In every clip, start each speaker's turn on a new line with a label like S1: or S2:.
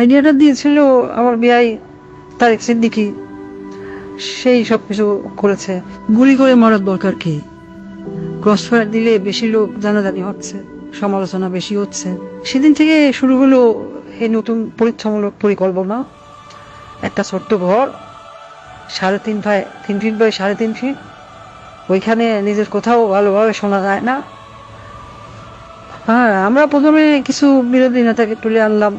S1: আইডিয়াটা দিয়েছিল আমার বিআই তারেক সিদ্দিকী, সেই সবকিছু করেছে। গুলি করে মারার দরকার কি? ক্রসফায়ার দিলে বেশি লোক জানাজানি হচ্ছে, সমালোচনা বেশি হচ্ছে। সেদিন থেকে শুরু হলো এই নতুন পরীক্ষামূলক পরিকল্পনা। একটা ছোট্ট ঘর, 3.5 ফিট বাই 3.5 ফিট, ওইখানে নিজের কোথাও ভালোভাবে শোনা যায় না। হ্যাঁ, আমরা প্রথমে কিছু বিরোধী নেতাকে তুলে আনলাম,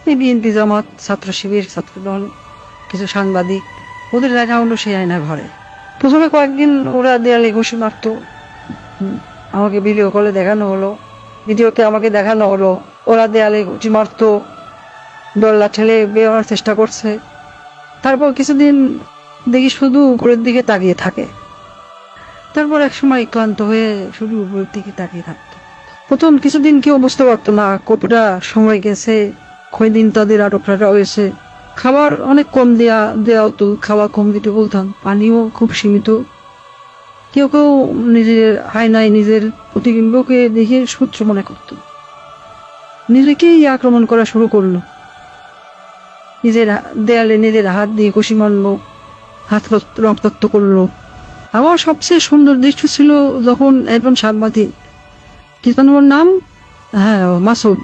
S1: এই বিএনপি, জামাত, ছাত্র শিবির, ছাত্রদল, কিছু সাংবাদিক, ওদের দেখা হলো সেই আয়নার ঘরে। প্রথমে কয়েকদিন ওরা দেয়ালে ঘুষি মারতো, আমাকে ভিডিও কলে দেখানো হলো, ভিডিওতে আমাকে দেখানো হলো ওরা দেয়ালে ঘুষি মারতো, দল্লা ঠেলে বেরোনোর চেষ্টা করছে। তারপর কিছুদিন দেখি শুধু উপরের দিকে তাকিয়ে থাকে। তারপর এক সময় ক্লান্ত হয়ে শুধু উপরের দিকে তাকিয়ে থাকতো। প্রথম কিছুদিন কেউ বুঝতে পারতো না কতটা সময় গেছে, কয়দিন তাদের আটকটা হয়েছে। খাবার অনেক কম দেওয়া হতো, খাবার কম দিতে বলতাম, পানিও খুব সীমিত। কেউ কেউ নিজের আয়নায় নিজের প্রতিবিম্বকে দেখে সূত্র মনে করত, নিজেকেই আক্রমণ করা শুরু করলো। নিজের দেয়ালে নিজের হাত দিয়ে কষি মারলো, হাত রক্তাক্ত করলো। আমার সবচেয়ে সুন্দর দৃশ্য ছিল যখন একজন সাংবাদিক, কি যেন ওর নাম, হ্যাঁ মাসুদ,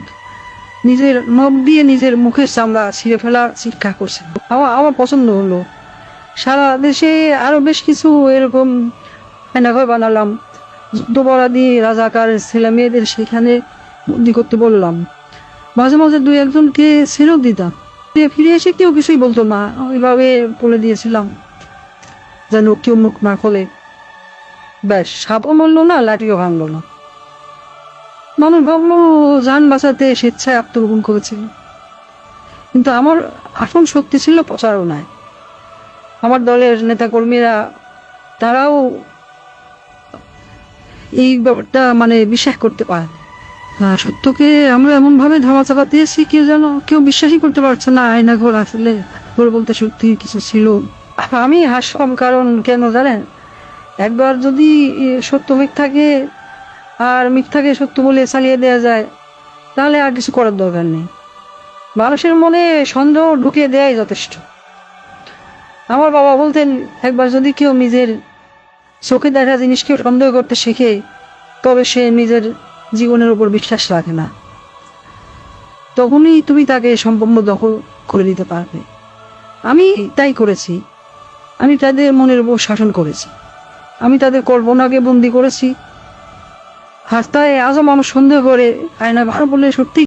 S1: নিজের নখ দিয়ে নিজের মুখের চামড়া ছিঁড়ে ফেলার চিৎকার করছে। আমার পছন্দ হলো। সারা দেশে আরো বেশ কিছু এরকম আয়নাঘর বানালাম, যুদ্ধপরাধী রাজাকার ছেলে মেয়েদের সেখানে বন্দি করতে বললাম। মাঝে মাঝে 2-1জনকে ছেড়েও দিতাম, ফিরে এসে কেউ কিছুই বলতো না, ওইভাবে বলে দিয়েছিলাম যেন কেউ মুখ না খোলে। ব্যাস, সাপও মরলো না, লাঠিও ভাঙলো না। মানুষ ভাবলো যান বাঁচাতে স্বেচ্ছায় আত্মগোপন করেছিল, কিন্তু আমার আসল শক্তি ছিল প্রচারণায়। আমার দলের নেতা কর্মীরা তারাও এই ব্যাপারটা বিশ্বাস করতে পারে। সত্যকে আমরা এমন ভাবে ধামাচাপা দিয়েছি, কেউ বিশ্বাসই করতে পারছে না আয়না ঘর আসলে ঘর বলতে সত্যি কিছু ছিল। আমি হাসলাম, কারণ কেন জানেন, একবার যদি সত্য মিথ্যাকে আর মিথ্যাকে সত্য বলে চালিয়ে দেওয়া যায়, তাহলে আর কিছু করার দরকার নেই। মানুষের মনে সন্দেহ ঢুকিয়ে দেওয়াই যথেষ্ট। আমার বাবা বলতেন, একবার যদি কেউ নিজের চোখে দেখা জিনিসকে সন্দেহ করতে শিখে, তবে সে নিজের জীবনের উপর বিশ্বাস রাখে না। তখনই তুমি তাকে সম্পূর্ণ দখল করে দিতে পারবে। আমি তাই করেছি। আমি তাদের মনের উপর শাসন করেছি, আমি তাদের কল্পনাকে বন্দি করেছি। আর তাই আজও মানুষ সন্দেহ করে আয়না ভালো বলে সত্যি